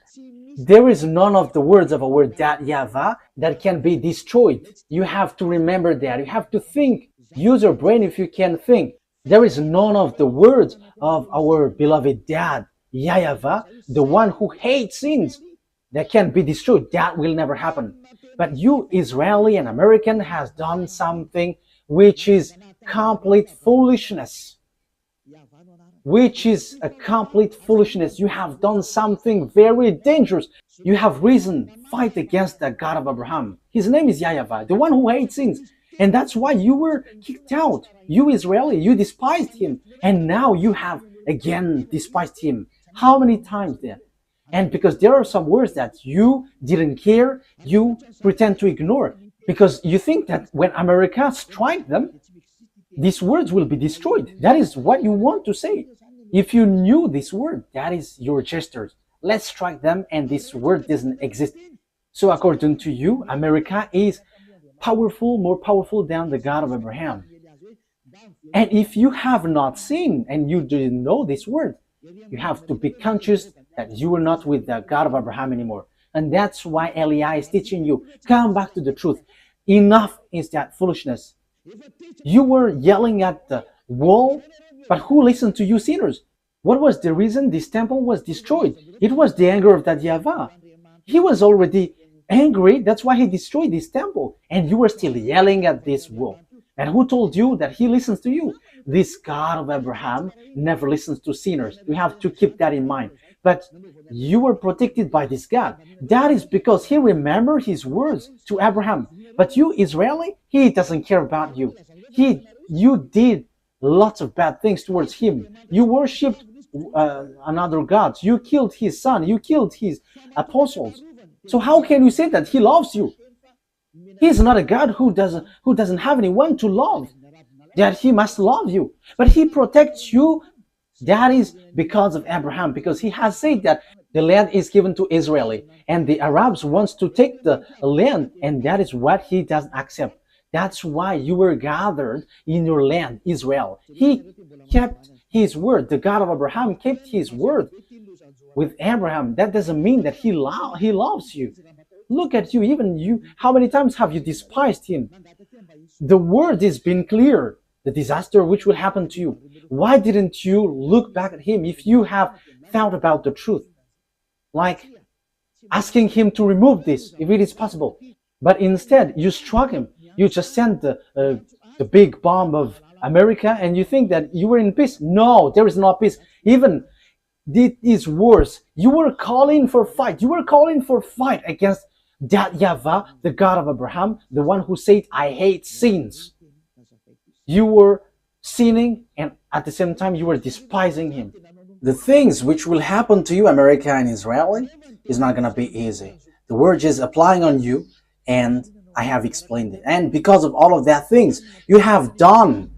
Speaker 1: There is none of the words of our that YAHVAH that can be destroyed. You have to remember that. You have to think. Use your brain if you can think. There is none of the words of our beloved dad, YAHVAH, the one who hates sins. that can be destroyed. That will never happen. But you, Israeli and American, has done something which is complete foolishness. Which is a complete foolishness. You have done something very dangerous. You have risen, fight against the God of Abraham. His name is YAHVAH, the one who hates sins. And that's why you were kicked out. You Israeli, you despised him. And now you have again despised him. How many times then? And because there are some words that you didn't care, you pretend to ignore. Because you think that when America strikes them, these words will be destroyed. That is what you want to say. If you knew this word, that is your gestures. Let's strike them and this word doesn't exist. So according to you, America is powerful, more powerful than the God of Abraham. And if you have not seen and you didn't know this word, you have to be conscious that you are not with the God of Abraham anymore. And that's why Eli is teaching you, come back to the truth. Enough is that foolishness. You were yelling at the wall, but who listened to you sinners? What was the reason this temple was destroyed? It was the anger of that YAHVAH. He was already angry, that's why he destroyed this temple. And you were still yelling at this wall. And who told you that he listens to you? This God of Abraham never listens to sinners. You have to keep that in mind. But you were protected by this God. That is because he remembered his words to Abraham. But you, Israeli, he doesn't care about you. You did lots of bad things towards him. You worshipped another God. You killed his son. You killed his apostles. So how can you say that he loves you? He's not a God who doesn't have anyone to love, that he must love you. But he protects you. That is because of Abraham, because he has said that the land is given to Israeli, and the Arabs wants to take the land, and that is what he doesn't accept. That's why you were gathered in your land, Israel. He kept his word. The God of Abraham kept his word with Abraham. That doesn't mean that he loves you. Look at you, even you. How many times have you despised him? The word has been clear. The disaster which will happen to you. Why didn't you look back at him if you have thought about the truth? Like asking him to remove this, if it is possible. But instead, you struck him. You just sent the big bomb of America and you think that you were in peace. No, there is no peace. Even it is worse. You were calling for fight. You were calling for fight against that YAHVAH, the God of Abraham, the one who said, I hate sins. You were sinning and at the same time you were despising him. The things which will happen to you, America and Israeli, is not going to be easy. The word is applying on you and I have explained it. And because of all of that things, you have done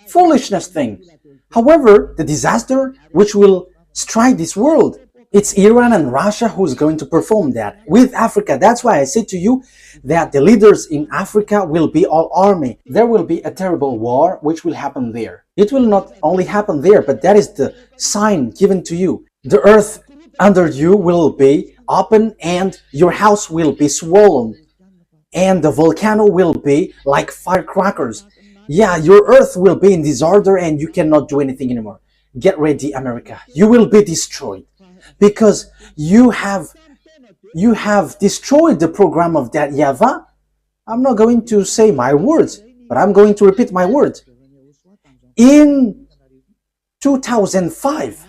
Speaker 1: foolishness things. However, the disaster which will strike this world, it's Iran and Russia who's going to perform that with Africa. That's why I said to you that the leaders in Africa will be all army. There will be a terrible war which will happen there. It will not only happen there, but that is the sign given to you. The earth under you will be open and your house will be swollen. And the volcano will be like firecrackers. Yeah, your earth will be in disorder and you cannot do anything anymore. Get ready, America. You will be destroyed because you have destroyed the program of that YAHVAH. I'm not going to say my words, but I'm going to repeat my words. In 2005,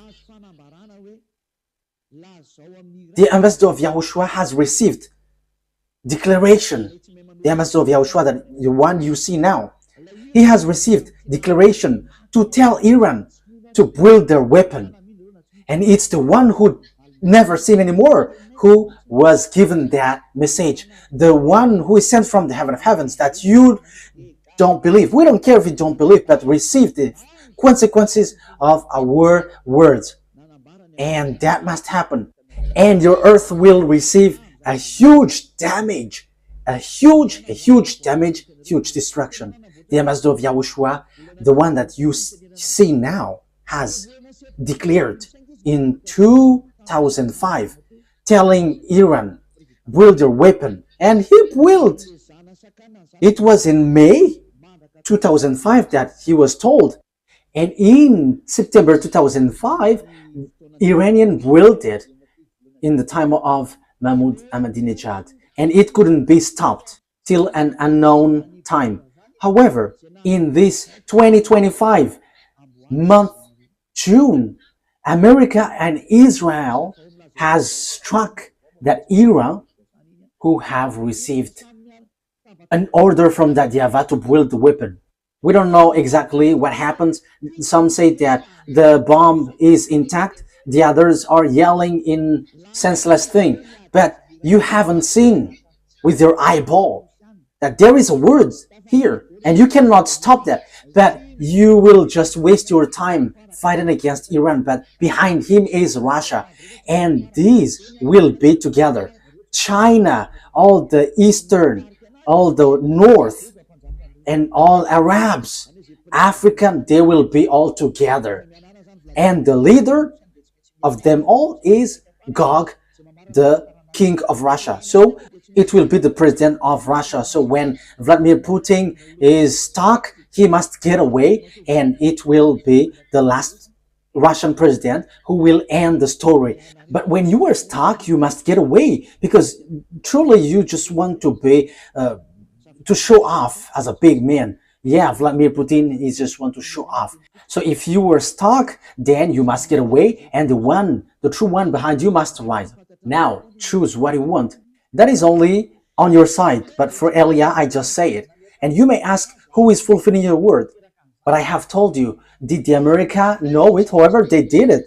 Speaker 1: the ambassador of YAHOSHUAH has received declaration. The ambassador of YAHOSHUAH, that the one you see now, he has received declaration to tell Iran to build their weapon. And it's the one who never seen anymore who was given that message. The one who is sent from the heaven of heavens that you don't believe. We don't care if you don't believe, but receive the consequences of our words. And that must happen. And your earth will receive a huge damage. A huge damage, huge destruction. The ambassador of YAHOSHUAH, the one that you see now, has declared in 2005, telling Iran, build your weapon. And he built. It was in May 2005 that he was told. And in September 2005, Iranian built it in the time of Mahmoud Ahmadinejad, and it couldn't be stopped till an unknown time. However, in this 2025 month, June, America and Israel has struck that era who have received an order from that YAHVAH to build the weapon. We don't know exactly what happens. Some say that the bomb is intact. The others are yelling in senseless thing. But you haven't seen with your eyeball that there is a word here, and you cannot stop that. But you will just waste your time fighting against Iran. But behind him is Russia, and these will be together. China, all the eastern, all the north, and all Arabs, African, they will be all together. And the leader of them all is Gog, the king of Russia. So it will be the president of Russia. So when Vladimir Putin is stuck, he must get away, and it will be the last Russian president who will end the story. But when you are stuck, you must get away, because truly you just want to be to show off as a big man. Yeah, Vladimir Putin is just want to show off. So if you were stuck, then you must get away, and the true one behind you must rise. Now, choose what you want. That is only on your side, but for Elia, I just say it. And you may ask, who is fulfilling your word? But I have told you, did the America know it? However, they did it.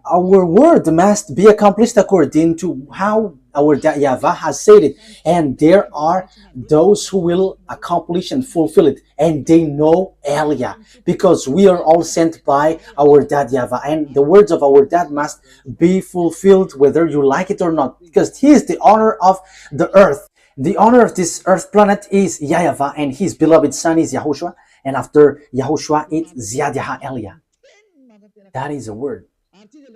Speaker 1: Our word must be accomplished according to how our YAHVAH has said it. And there are those who will accomplish and fulfill it. And they know Elia, because we are all sent by our dad YAHVAH. And the words of our dad must be fulfilled whether you like it or not, because he is the owner of the earth. The owner of this earth planet is YAHVAH, and his beloved son is YAHOSHUAH. And after YAHOSHUAH, it's Ziad Elia. That is a word.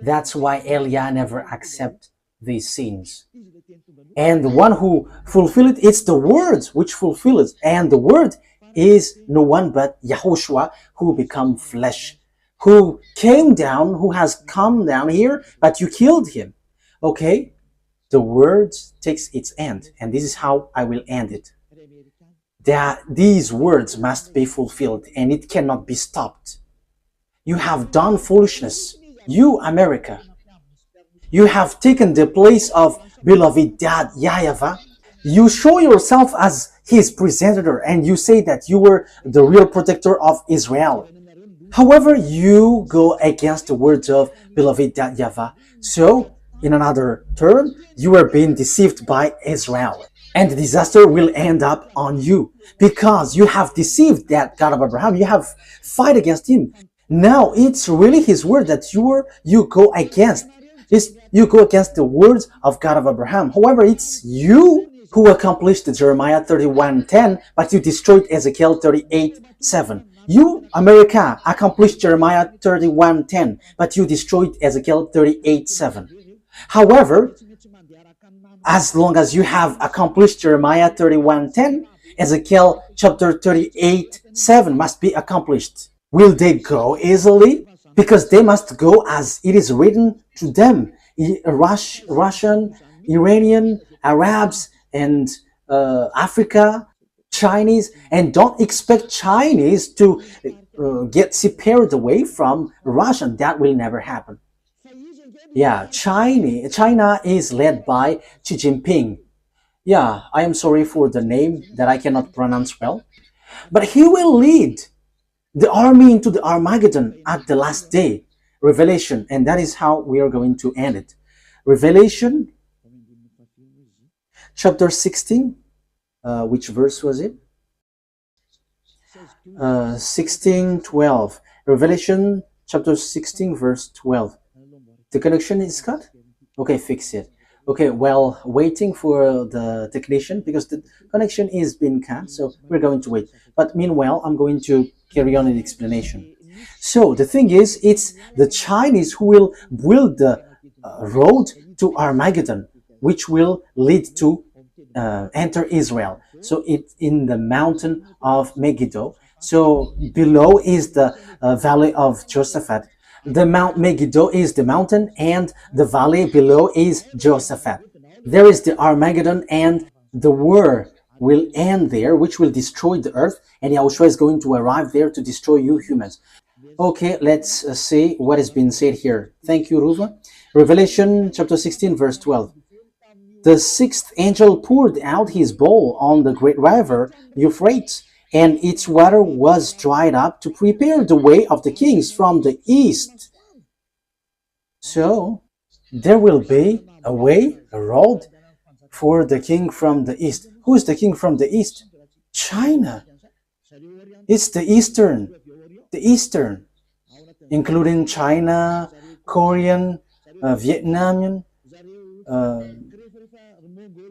Speaker 1: That's why Elia never accept these sins. And the one who fulfill it, it's the words which fulfill it. And the word is no one but YAHOSHUAH, who become flesh, who came down, who has come down here, but you killed him. Okay? The word takes its end, and this is how I will end it. That these words must be fulfilled, and it cannot be stopped. You have done foolishness. You, America, you have taken the place of beloved dad YAHVAH. You show yourself as his presenter, and you say that you were the real protector of Israel. However, you go against the words of beloved dad YAHVAH. So, in another term, you are being deceived by Israel. And the disaster will end up on you, because you have deceived that God of Abraham. You have fight against him. Now it's really his word that you go against. You go against the words of God of Abraham. However, it's you who accomplished Jeremiah 31:10, but you destroyed Ezekiel 38:7. You, America, accomplished Jeremiah 31:10, but you destroyed Ezekiel 38:7. However, as long as you have accomplished Jeremiah 31:10, Ezekiel chapter 38:7 must be accomplished. Will they go easily? Because they must go as it is written to them. Russian, Iranian, Arabs, and Africa, Chinese. And don't expect Chinese to get separated away from Russian. That will never happen. Yeah, China is led by Xi Jinping. Yeah, I am sorry for the name that I cannot pronounce well. But he will lead the army into the Armageddon at the last day. Revelation, and that is how we are going to end it. Revelation chapter 16, which verse was it? 16:12. Revelation chapter 16 verse 12. The connection is cut? Okay, fix it. Okay, well, waiting for the technician, because the connection is being cut, so we're going to wait. But meanwhile, I'm going to carry on in the explanation. So the thing is, it's the Chinese who will build the road to Armageddon, which will lead to enter Israel. So it's in the mountain of Megiddo. So below is the valley of Jehoshaphat. The Mount Megiddo is the mountain, and the valley below is Jehoshaphat. There is the Armageddon, and the war will end there, which will destroy the earth, and Yahushua is going to arrive there to destroy you humans. Okay, let's see what has been said here. Thank you, Ruva. Revelation chapter 16, verse 12. The sixth angel poured out his bowl on the great river Euphrates, and its water was dried up to prepare the way of the kings from the east. So, there will be a way, a road for the king from the east. Who is the king from the east? China. It's the eastern, including China, Korean, Vietnamese,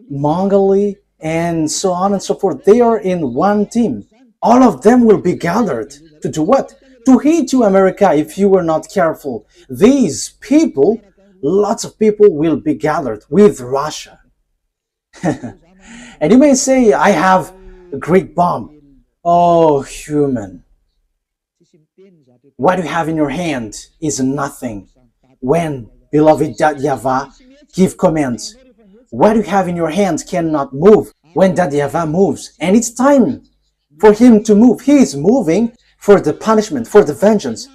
Speaker 1: Mongolia, and so on and so forth. They are in one team. All of them will be gathered to do what? To hate you, America, if you were not careful. These people, lots of people will be gathered with Russia. And you may say, I have a great bomb. Oh, human. What you have in your hand is nothing. When beloved YAHVAH give commands, what you have in your hand cannot move when YAHVAH moves. And it's time for him to move. He is moving for the punishment, for the vengeance,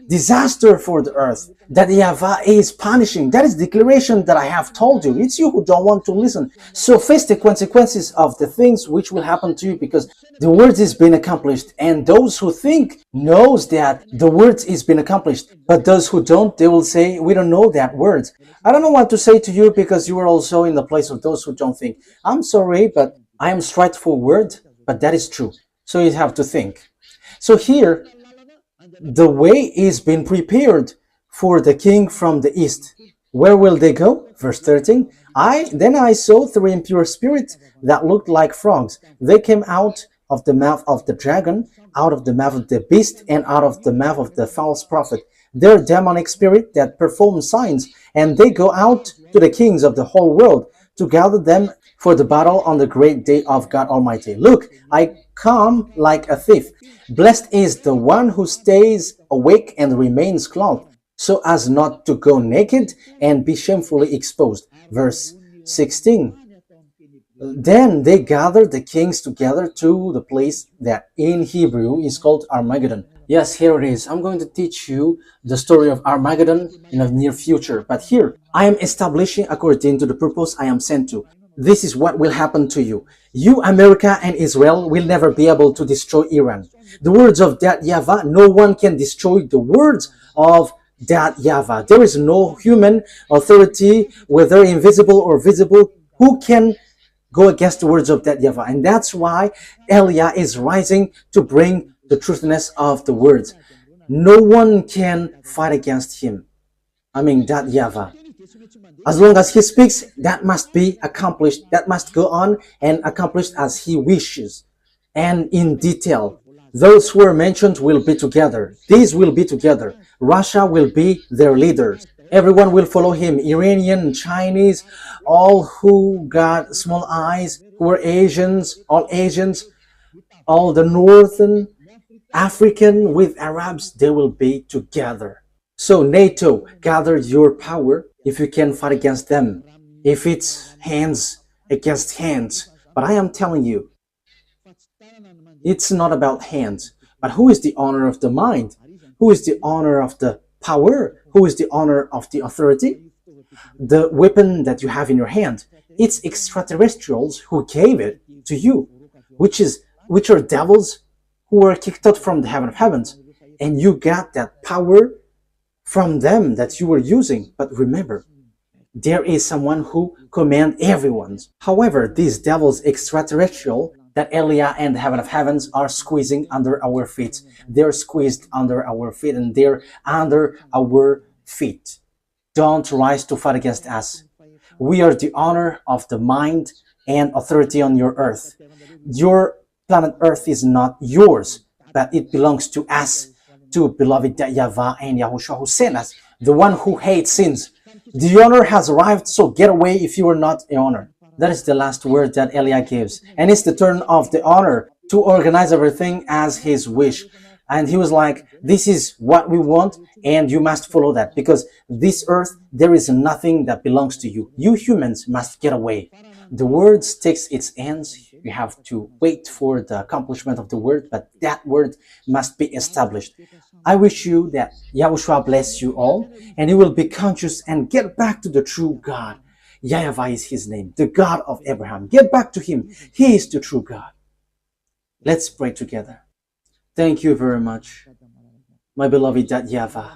Speaker 1: disaster for the earth. That YAHVAH is punishing. That is the declaration that I have told you. It's you who don't want to listen. So face the consequences of the things which will happen to you, because the word is being accomplished. And those who think knows that the word is being accomplished. But those who don't, they will say, we don't know that word. I don't know what to say to you, because you are also in the place of those who don't think. I'm sorry, but I am straightforward, but that is true. So you have to think. So here, the way is being prepared for the king from the east. Where will they go? Verse 13. Then I saw three impure spirits that looked like frogs. They came out of the mouth of the dragon, out of the mouth of the beast, and out of the mouth of the false prophet. They're demonic spirit that perform signs, and they go out to the kings of the whole world to gather them for the battle on the great day of God Almighty. Look, I come like a thief. Blessed is the one who stays awake and remains clothed, so as not to go naked and be shamefully exposed. Verse 16. Then they gathered the kings together to the place that in Hebrew is called Armageddon. Yes, here it is. I'm going to teach you the story of Armageddon in the near future. But here, I am establishing according to the purpose I am sent to. This is what will happen to you. You, America and Israel, will never be able to destroy Iran. The words of that YAHVAH, no one can destroy the words of that YAHVAH. There is no human authority, whether invisible or visible, who can go against the words of that YAHVAH. And that's why Eliah is rising to bring the truthness of the words. No one can fight against him. That YAHVAH. As long as he speaks, that must be accomplished. That must go on and accomplished as he wishes. And in detail, those who are mentioned will be together. These will be together. Russia will be their leaders. Everyone will follow him. Iranian, Chinese, all who got small eyes, who are Asians, all the Northern African with Arabs, they will be together. So NATO, gather your power if you can fight against them. If it's hands against hands. But I am telling you, it's not about hands. But who is the owner of the mind? Who is the owner of the power? Who is the owner of the authority? The weapon that you have in your hand. It's extraterrestrials who gave it to you, which are devils who were kicked out from the heaven of heavens. And you got that power from them that you were using. But remember, there is someone who commands everyone. However, these devils extraterrestrial that Eliah and the heaven of heavens are squeezing under our feet. They're squeezed under our feet, and they're under our feet. Don't rise to fight against us. We are the honor of the mind and authority on your earth. Your planet Earth is not yours, but it belongs to us, to beloved YAHVAH and YAHOSHUAH who sent us, the one who hates sins. The honor has arrived, so get away if you are not the honor. That is the last word that Eliah gives. And it's the turn of the honor to organize everything as his wish, And he was like, this is what we want, and you must follow that, because this earth, there is nothing that belongs to you. You humans must get away. The word takes its ends. You have to wait for the accomplishment of the word, but that word must be established. I wish you that Yahushua bless you all, and you will be conscious and get back to the true God. YAHVAH is his name, the God of Abraham. Get back to him. He is the true God. Let's pray together. Thank you very much, my beloved YAHVAH,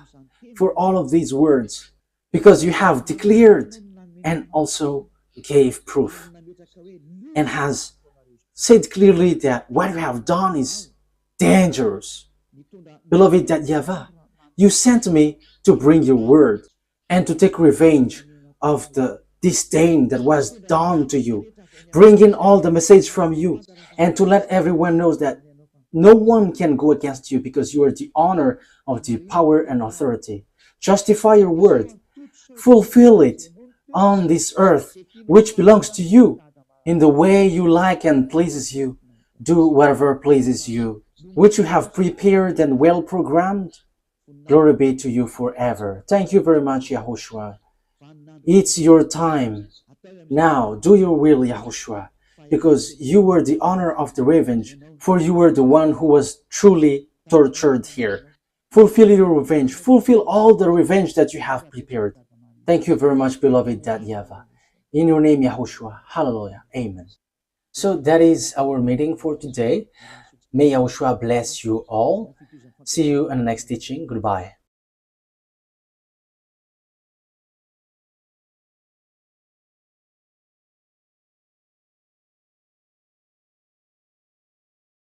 Speaker 1: for all of these words, because you have declared and also gave proof and has said clearly that what you have done is dangerous. Beloved YAHVAH, you sent me to bring your word and to take revenge of the disdain that was done to you, bringing all the message from you, and to let everyone know that no one can go against you because you are the honor of the power and authority. Justify your word, fulfill it on this earth, which belongs to you, in the way you like and pleases you. Do whatever pleases you, which you have prepared and well programmed. Glory be to you forever. Thank you very much, Yahushua. It's your time. Now, do your will, Yahushua, because you were the honor of the revenge, for you were the one who was truly tortured here. Fulfill your revenge. Fulfill all the revenge that you have prepared. Thank you very much, beloved YAHVAH. In your name, Yahushua. Hallelujah. Amen. So that is our meeting for today. May Yahushua bless you all. See you in the next teaching. Goodbye.